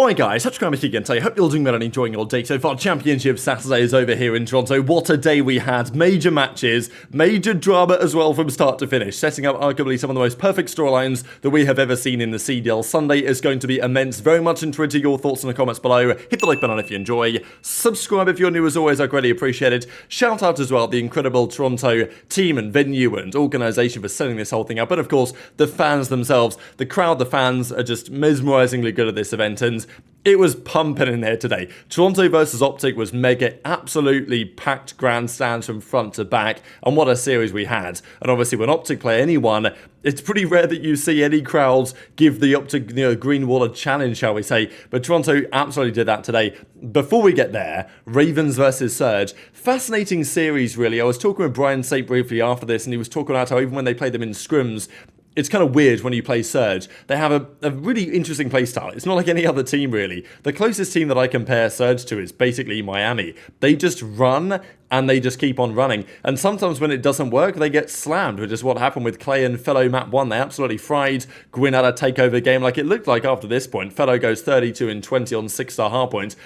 Oi guys, Scrappy again today. Hope you're all doing well and enjoying your day so far. Championship Saturday is over here in Toronto. What a day we had. Major matches, major drama as well from start to finish, setting up arguably some of the most perfect storylines that we have ever seen in the CDL. Sunday is going to be immense. Very much into your thoughts in the comments below. Hit the like button if you enjoy. Subscribe if you're new as always, I greatly appreciate it. Shout out as well the incredible Toronto team and venue and organisation for setting this whole thing up. And of course, the fans themselves. The crowd, the fans are just mesmerisingly good at this event, and it was pumping in there today. Toronto versus OpTic was mega, absolutely packed grandstands from front to back, and what a series we had. And obviously when OpTic play anyone, it's pretty rare that you see any crowds give the OpTic green wall a challenge, shall we say, but Toronto absolutely did that today. Before we get there, Ravens versus Surge. Fascinating series, really. I was talking with Brian Saint briefly after this, and he was talking about how even when they play them in scrims, it's kind of weird when you play Surge. They have a really interesting playstyle. It's not like any other team, really. The closest team that I compare Surge to is basically Miami. They just run and they just keep on running. And sometimes when it doesn't work, they get slammed, which is what happened with Clay and Fellow map 1. They absolutely fried Gwyn at a takeover game like it looked like after this point. Fellow goes 32-20 on 6-star hardpoint,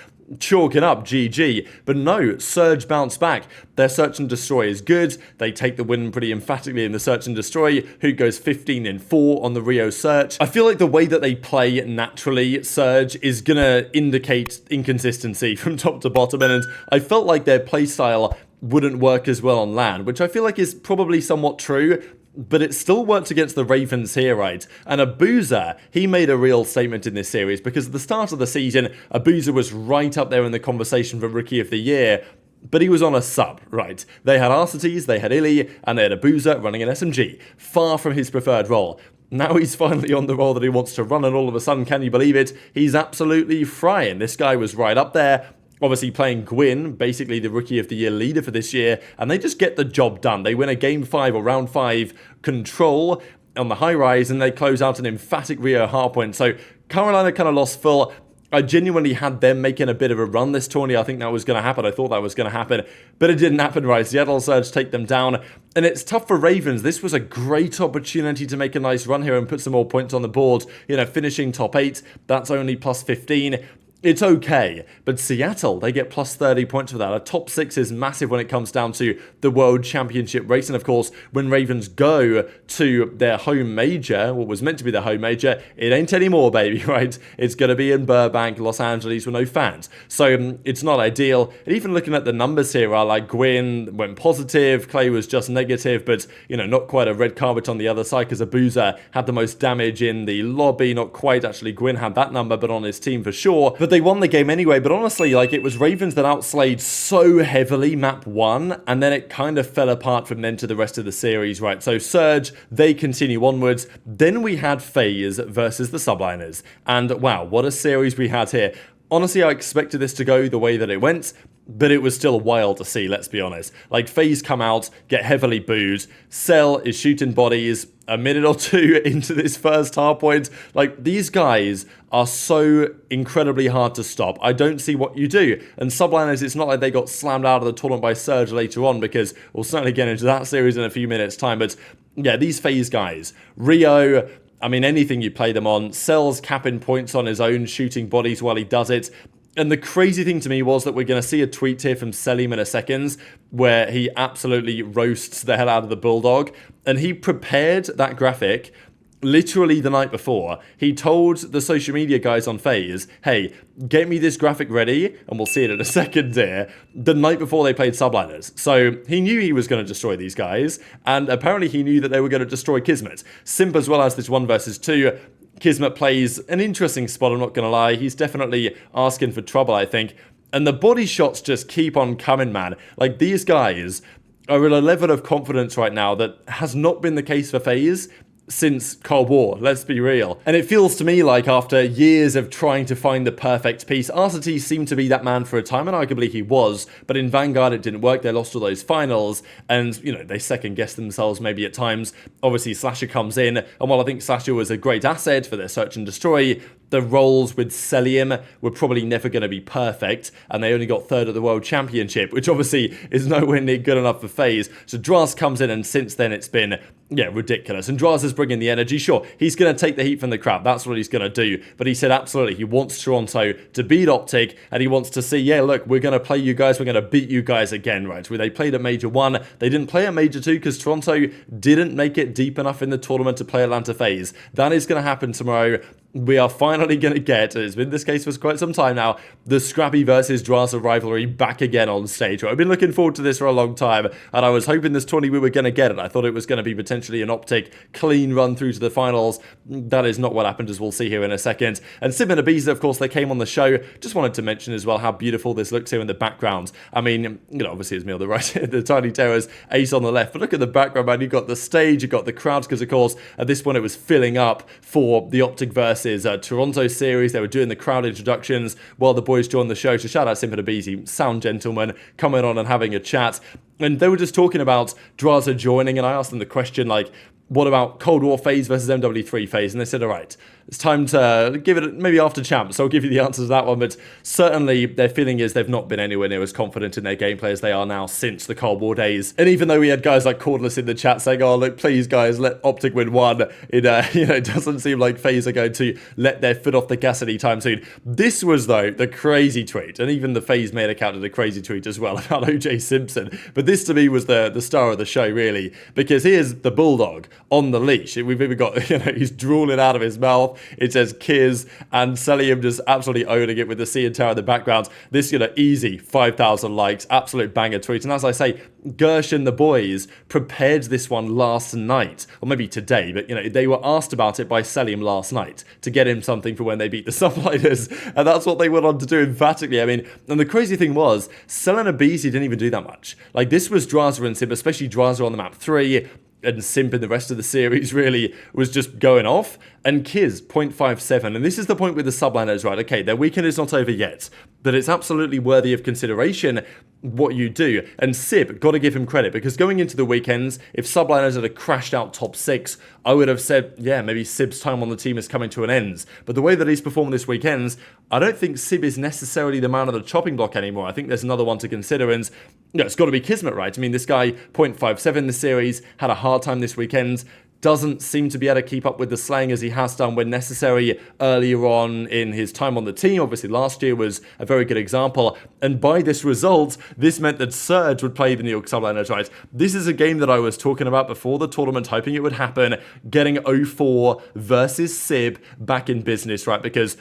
chalking up GG. But no, Surge bounced back. Their search and destroy is good. They take the win pretty emphatically in the search and destroy. Who goes 15-4 on the ReeaL search. I feel like the way that they play naturally, Surge, is gonna indicate inconsistency from top to bottom, and I felt like their playstyle wouldn't work as well on LAN, which I feel like is probably somewhat true, but it still works against the Ravens here, right? And aBeZy, he made a real statement in this series, because at the start of the season, aBeZy was right up there in the conversation for Rookie of the Year, but he was on a sub, right? They had Arcetes, they had Illy, and they had aBeZy running an SMG, far from his preferred role. Now he's finally on the role that he wants to run, and all of a sudden, can you believe it? He's absolutely frying. This guy was right up there, obviously playing Gwyn, basically the Rookie of the Year leader for this year, and they just get the job done. They win a Game 5 or Round 5 control on the high rise, and they close out an emphatic ReeaL hardpoint. So Carolina kind of lost full. I genuinely had them making a bit of a run this tourney. I think that was going to happen. I thought that was going to happen, but it didn't happen, right? Seattle Surge take them down, and it's tough for Ravens. This was a great opportunity to make a nice run here and put some more points on the board. You know, finishing top 8, that's only plus 15. It's okay, but Seattle, they get plus 30 points for that. A top 6 is massive when it comes down to the World Championship race. And of course, when Ravens go to their home major, what was meant to be their home major, it ain't anymore, baby, right? It's going to be in Burbank, Los Angeles with no fans. So it's not ideal. And even looking at the numbers here, like Gwyn went positive, Clay was just negative, but, you know, not quite a red carpet on the other side, because aBeZy had the most damage in the lobby. Not quite, actually. Gwyn had that number, but on his team for sure. But they won the game anyway. But honestly, like, it was Ravens that outslayed so heavily map 1, and then it kind of fell apart from then to the rest of the series, right? So Surge, they continue onwards. Then we had FaZe versus the Subliners, and wow, what a series we had here. Honestly, I expected this to go the way that it went, but it was still wild to see, let's be honest. Like, FaZe come out, get heavily booed, Cell is shooting bodies a minute or two into this first hardpoint. Like, these guys are so incredibly hard to stop. I don't see what you do. And Subliners, it's not like they got slammed out of the tournament by Surge later on, because we'll certainly get into that series in a few minutes' time. But yeah, these FaZe guys, Rio, I mean, anything you play them on, Cell's capping points on his own, shooting bodies while he does it. And the crazy thing to me was that we're going to see a tweet here from Cellium in a second, where he absolutely roasts the hell out of the Bulldog. And he prepared that graphic literally the night before. He told the social media guys on FaZe, hey, get me this graphic ready, and we'll see it in a second here, the night before they played Subliners. So he knew he was going to destroy these guys, and apparently he knew that they were going to destroy Kismet. Simp as well as this 1 versus 2. Kismet plays an interesting spot, I'm not going to lie. He's definitely asking for trouble, I think. And the body shots just keep on coming, man. Like, these guys are at a level of confidence right now that has not been the case for FaZe since Cold War, let's be real. And it feels to me like after years of trying to find the perfect piece, Arcetes seemed to be that man for a time, and arguably he was, but in Vanguard it didn't work. They lost all those finals, and, you know, they second-guessed themselves maybe at times. Obviously, Slasher comes in, and while I think Slasher was a great asset for their search and destroy, the roles with Cellium were probably never going to be perfect, and they only got 3rd at the World Championship, which obviously is nowhere near good enough for FaZe. So Drazah comes in, and since then it's been yeah, ridiculous. And Drazah's bringing the energy. Sure, he's going to take the heat from the crowd. That's what he's going to do. But he said absolutely, he wants Toronto to beat OpTic, and he wants to see, yeah, look, we're going to play you guys. We're going to beat you guys again, right? Where they played at Major 1. They didn't play at Major 2 because Toronto didn't make it deep enough in the tournament to play Atlanta FaZe. That is going to happen tomorrow. We are finally going to get, it's been this case for quite some time now, the Scrappy versus Drazah rivalry back again on stage. I've been looking forward to this for a long time, and I was hoping this tourney we were going to get it. I thought it was going to be potentially an OpTic clean run through to the finals. That is not what happened, as we'll see here in a second. And Simp and aBeZy, of course, they came on the show. Just wanted to mention as well how beautiful this looks here in the background. I mean, you know, obviously it's me on the right, the Tiny Terrors, Ace on the left, but look at the background, man. You've got the stage, you've got the crowds, because of course, at this point it was filling up for the OpTic versus Toronto series. They were doing the crowd introductions while the boys joined the show. So shout out Simp and aBeZy, sound gentlemen, coming on and having a chat. And they were just talking about Drazah joining, and I asked them the question, like, what about Cold War FaZe versus MW3 FaZe? And they said, all right, it's time to give it maybe after champs. So I'll give you the answer to that one. But certainly their feeling is they've not been anywhere near as confident in their gameplay as they are now since the Cold War days. And even though we had guys like Cordless in the chat saying, oh, look, please, guys, let OpTic win one, it it doesn't seem like FaZe are going to let their foot off the gas anytime soon. This was, though, the crazy tweet. And even the FaZe main account did a crazy tweet as well about OJ Simpson. But this, to me, was the star of the show, really. Because here's the Bulldog on the leash. We've even got, he's drooling out of his mouth. It says Kiz, and Cellium just absolutely owning it with the sea and tower in the background. This, easy 5,000 likes, absolute banger tweet. And as I say, Gersh and the boys prepared this one last night, or maybe today, but they were asked about it by Cellium last night to get him something for when they beat the Subliners, and that's what they went on to do emphatically. I mean, and the crazy thing was, Cell and aBeZy didn't even do that much. Like, this was Drazah and Simp, especially Drazah on the map 3, and Simp in the rest of the series really was just going off. And Kiz, 0.57. And this is the point with the Subliners, right? Okay, their weekend is not over yet, but it's absolutely worthy of consideration what you do. And Simp, got to give him credit, because going into the weekends, if Subliners had crashed out top 6, I would have said, yeah, maybe Simp's time on the team is coming to an end. But the way that he's performed this weekend, I don't think Simp is necessarily the man of the chopping block anymore. I think there's another one to consider, and it's got to be Kismet, right? I mean, this guy, 0.57 this series, had a hard time this weekend. Doesn't seem to be able to keep up with the slaying as he has done when necessary earlier on in his time on the team. Obviously, last year was a very good example. And by this result, this meant that Surge would play the New York Subliners, right? This is a game that I was talking about before the tournament, hoping it would happen, getting 0-4 versus Sib back in business, right? Because,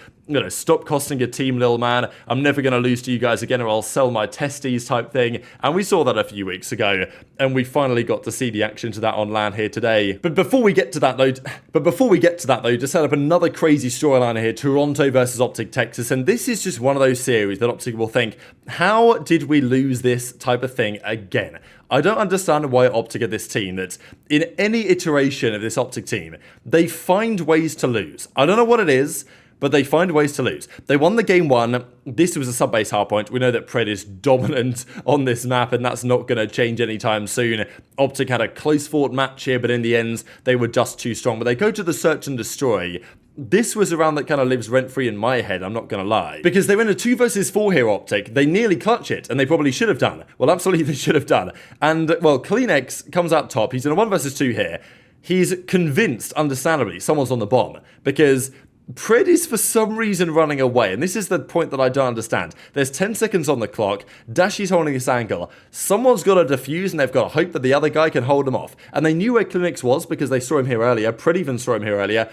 stop costing your team, little man. I'm never going to lose to you guys again, or I'll sell my testes type thing. And we saw that a few weeks ago, and we finally got to see the action to that on LAN here today. But before we get to that though, to set up another crazy storyline here, Toronto versus OpTic Texas, and this is just one of those series that OpTic will think, how did we lose this type of thing again? I don't understand why OpTic are this team that in any iteration of this OpTic team, they find ways to lose. I don't know what it is, but they find ways to lose. They won the game 1. This was a sub-base hardpoint. We know that Pred is dominant on this map, and that's not going to change anytime soon. OpTic had a close-fought match here, but in the end, they were just too strong. But they go to the search and destroy. This was a round that kind of lives rent-free in my head, I'm not going to lie. Because they went a 2 versus 4 here, OpTic. They nearly clutch it, and they probably should have done. Well, absolutely they should have done. And, well, CleanX comes out top. He's in a 1 versus 2 here. He's convinced, understandably, someone's on the bomb. Because Pred is for some reason running away, and this is the point that I don't understand. There's 10 seconds on the clock, Dashy's holding this angle, someone's got to defuse and they've got to hope that the other guy can hold him off. And they knew where CleanX was because they saw him here earlier, Pred even saw him here earlier.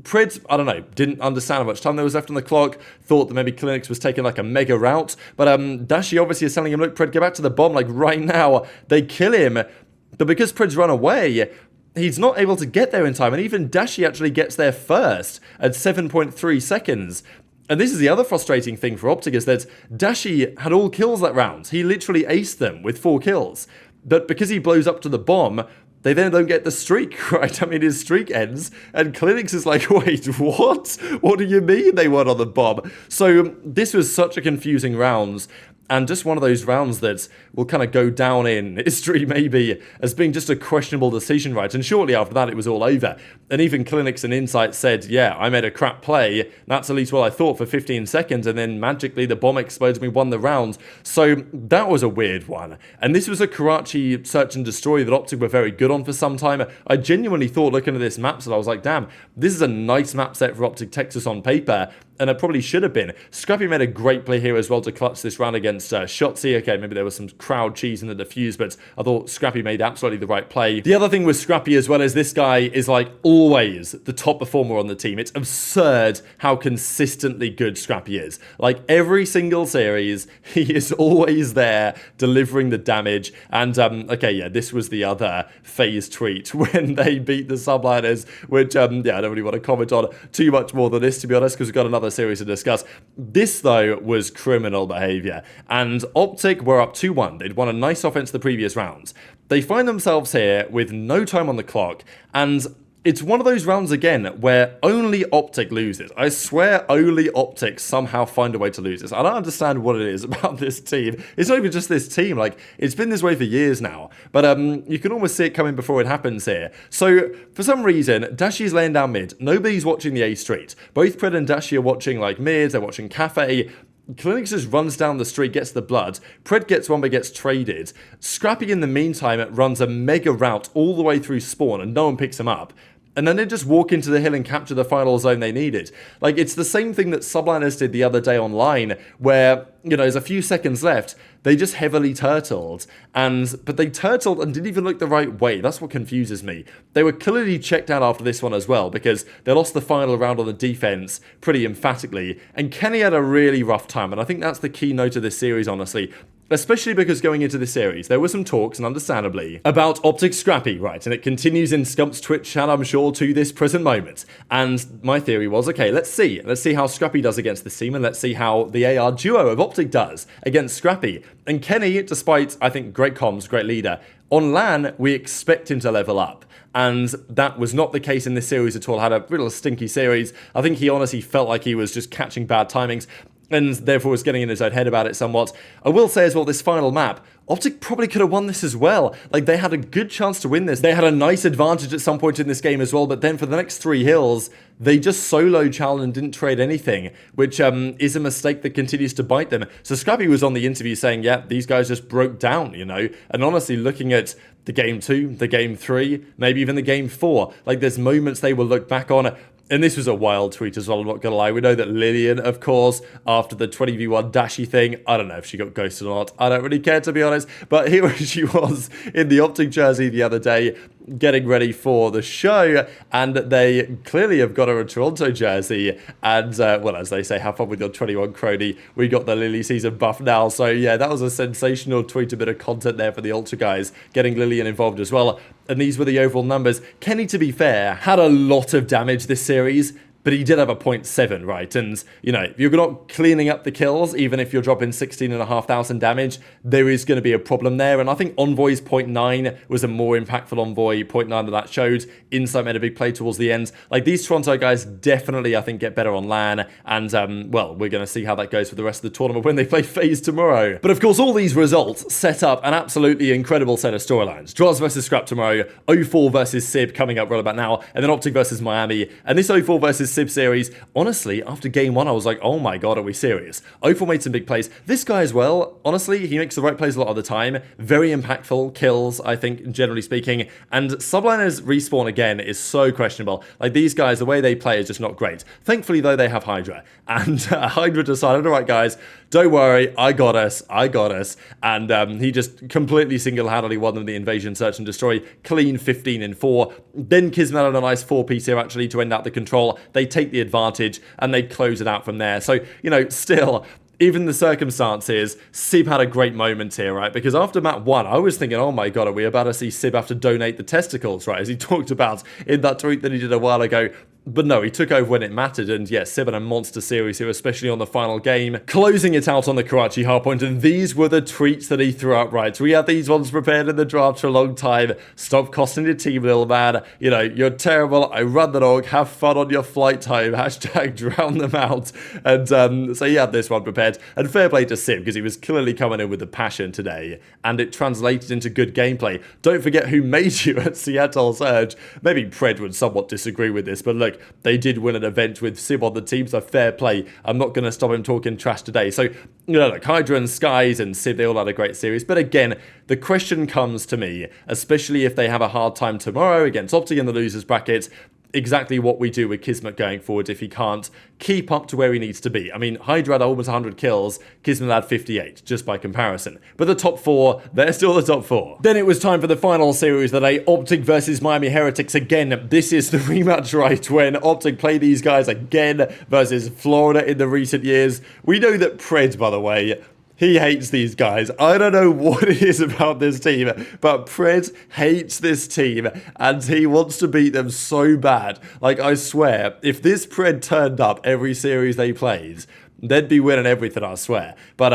Pred, I don't know, didn't understand how much time there was left on the clock, thought that maybe CleanX was taking like a mega route, but Dashy obviously is telling him, look Pred, get back to the bomb like right now. They kill him, but because Pred's run away, he's not able to get there in time, and even Dashy actually gets there first at 7.3 seconds. And this is the other frustrating thing for OpTic, is that Dashy had all kills that round. He literally aced them with 4 kills. But because he blows up to the bomb, they then don't get the streak, right? I mean, his streak ends, and CleanX is like, wait, what? What do you mean they weren't on the bomb? So this was such a confusing round. and just one of those rounds that will kind of go down in history maybe as being just a questionable decision, right? And shortly after that, it was all over. And even CleanX and Insight said, yeah, I made a crap play. That's at least what I thought for 15 seconds. And then magically the bomb exploded and we won the round. So that was a weird one. And this was a Karachi search and destroy that OpTic were very good on for some time. I genuinely thought, looking at this map set, I was like, damn, this is a nice map set for OpTic Texas on paper. And it probably should have been. Scrappy made a great play here as well to clutch this round against Shotzzy. Okay, maybe there was some crowd cheese in the defuse, but I thought Scrappy made absolutely the right play. The other thing with Scrappy as well is this guy is like always the top performer on the team. It's absurd how consistently good Scrappy is. Like every single series, he is always there delivering the damage. And okay, yeah, this was the other FaZe tweet when they beat the Subliners, which yeah, I don't really want to comment on too much more than this, to be honest, because we've got another series to discuss. This, though, was criminal behavior. And OpTic were up 2-1. They'd won a nice offense the previous rounds. They find themselves here with no time on the clock, and it's one of those rounds again where only OpTic loses. I swear only OpTic somehow find a way to lose this. I don't understand what it is about this team. It's not even just this team. Like, it's been this way for years now. But you can almost see it coming before it happens here. So, for some reason, Dashy's laying down mid. Nobody's watching the A street. Both Pred and Dashy are watching, like, mid. They're watching Cafe. CleanX just runs down the street, gets the blood. Pred gets one but gets traded. Scrappy, in the meantime, runs a mega route all the way through spawn and no one picks him up. And then they just walk into the hill and capture the final zone they needed. Like, it's the same thing that Subliners did the other day online, where, you know, there's a few seconds left. They just heavily turtled. But they turtled and didn't even look the right way. That's what confuses me. They were clearly checked out after this one as well, because they lost the final round on the defense pretty emphatically. And Kenny had a really rough time. And I think that's the keynote of this series, honestly. Especially because going into this series, there were some talks, and understandably, about OpTic Scrappy, right? And it continues in Scump's Twitch chat, I'm sure, to this present moment. And my theory was, okay, let's see. Let's see how Scrappy does against this team, and let's see how the AR duo of OpTic does against Scrappy. And Kenny, despite, I think, great comms, great leader, on LAN, we expect him to level up. And that was not the case in this series at all. Had a real stinky series. I think he honestly felt like he was just catching bad timings, and therefore was getting in his own head about it somewhat. I will say as well, this final map, OpTic probably could have won this as well. Like, they had a good chance to win this. They had a nice advantage at some point in this game as well, but then for the next 3 hills, they just solo challenged and didn't trade anything, which is a mistake that continues to bite them. So Scrappy was on the interview saying, yeah, these guys just broke down, you know? And honestly, looking at the game 2, the game 3, maybe even the game 4, like, there's moments they will look back on. And this was a wild tweet as well, I'm not going to lie. We know that Lillian, of course, after the 20v1 Dashy thing, I don't know if she got ghosted or not. I don't really care, to be honest. But here she was in the OpTic jersey the other day, getting ready for the show. And they clearly have got her a Toronto jersey. And, well, as they say, have fun with your 21 crony. We got the Lily season buff now. So, yeah, that was a sensational tweet, a bit of content there for the Ultra guys, getting Lillian involved as well. And these were the overall numbers. Kenny, to be fair, had a lot of damage this series, but he did have a 0.7, right? And, you know, if you're not cleaning up the kills, even if you're dropping 16,500 damage, there is going to be a problem there. And I think Envoy's 0.9 was a more impactful Envoy. 0.9 that showed. Insight made a big play towards the end. Like, these Toronto guys definitely, I think, get better on LAN. And, well, we're going to see how that goes for the rest of the tournament when they play FaZe tomorrow. But, of course, all these results set up an absolutely incredible set of storylines. Drazah versus Scrap tomorrow. 04 versus Sib coming up right about now. And then OpTic versus Miami. And this 04 versus Sib series, honestly, after game 1, I was like, oh my god, are we serious? 04 made some big plays. This guy as well, honestly, he makes the right plays a lot of the time. Very impactful kills, I think, generally speaking. And Subliners respawn again is so questionable. Like, these guys, the way they play is just not great. Thankfully, though, they have HyDra. And HyDra decided, all right, guys, don't worry, I got us. And he just completely single-handedly won them the invasion, search and destroy. Clean 15-4. Then Kismet had a nice 4-piece here, actually, to end out the control. They take the advantage, and they close it out from there. So, you know, still, even the circumstances, Sib had a great moment here, right? Because after map 1, I was thinking, oh my god, are we about to see Sib have to donate the testicles, right? As he talked about in that tweet that he did a while ago. But no, he took over when it mattered, and yes, 7 a monster series here, especially on the final game. Closing it out on the Karachi hardpoint, and these were the treats that he threw out right. We had these ones prepared in the draft for a long time. Stop costing your team, little man. You know, you're terrible. I run the dog. Have fun on your flight home. Hashtag drown them out. And so he had this one prepared. And fair play to Simp, because he was clearly coming in with the passion today, and it translated into good gameplay. Don't forget who made you at Seattle Surge. Maybe Pred would somewhat disagree with this, but look, they did win an event with Simp on the team, so fair play. I'm not going to stop him talking trash today. So, you know, look, HyDra and Skyz and Simp, they all had a great series. But again, the question comes to me, especially if they have a hard time tomorrow against OpTic in the losers bracket, exactly what we do with Kismet going forward if he can't keep up to where he needs to be. I mean, HyDra had almost 100 kills, Kismet had 58, just by comparison. But the top 4, they're still the top 4. Then it was time for the final series of the day, OpTic versus Miami Heretics. Again, this is the rematch, right, when OpTic play these guys again versus Florida in the recent years. We know that Pred, by the way, he hates these guys. I don't know what it is about this team, but Pred hates this team, and he wants to beat them so bad. Like, I swear, if this Pred turned up every series they played, they'd be winning everything, I swear. But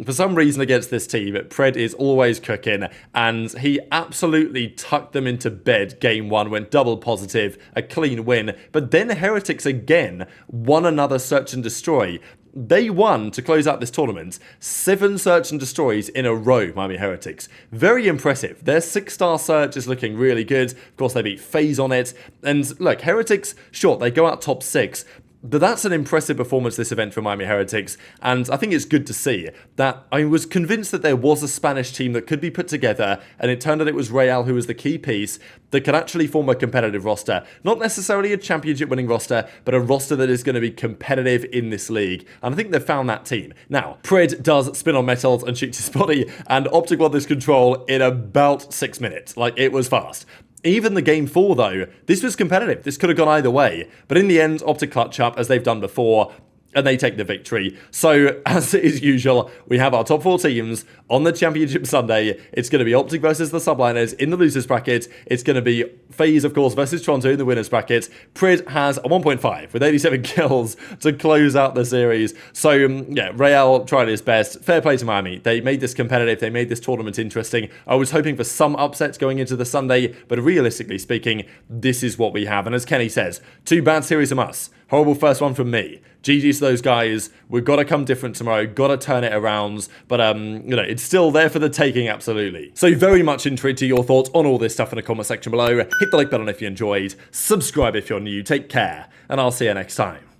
for some reason against this team, Pred is always cooking, and he absolutely tucked them into bed game 1, went double positive, a clean win. But then Heretics again won another search and destroy. They won, to close out this tournament, 7 search and destroys in a row, Miami Heretics. Very impressive. Their 6-star search is looking really good. Of course, they beat FaZe on it. And look, Heretics, sure, they go out top 6, but that's an impressive performance this event for Miami Heretics, and I think it's good to see that I was convinced that there was a Spanish team that could be put together, and it turned out it was ReeaL who was the key piece that could actually form a competitive roster. Not necessarily a championship winning roster, but a roster that is going to be competitive in this league, and I think they've found that team. Now, Pred does spin on MettalZ and shoots his body, and OpTic won this control in about 6 minutes. Like, it was fast. Even the game 4, though, this was competitive. This could have gone either way. But in the end, OpTic clutch up, as they've done before, and they take the victory. So, as is usual, we have our top 4 teams on the Championship Sunday. It's going to be OpTic versus the Subliners in the losers bracket. It's going to be FaZe, of course, versus Toronto in the winners bracket. Pred has a 1.5 with 87 kills to close out the series. So, yeah, ReeaL tried his best. Fair play to Miami. They made this competitive. They made this tournament interesting. I was hoping for some upsets going into the Sunday, but realistically speaking, this is what we have. And as Kenny says, 2 bad series from us. Horrible first one from me. GG's to those guys. We've got to come different tomorrow. Got to turn it around. But, you know, it's still there for the taking, absolutely. So very much intrigued to your thoughts on all this stuff in the comment section below. Hit the like button if you enjoyed. Subscribe if you're new. Take care. And I'll see you next time.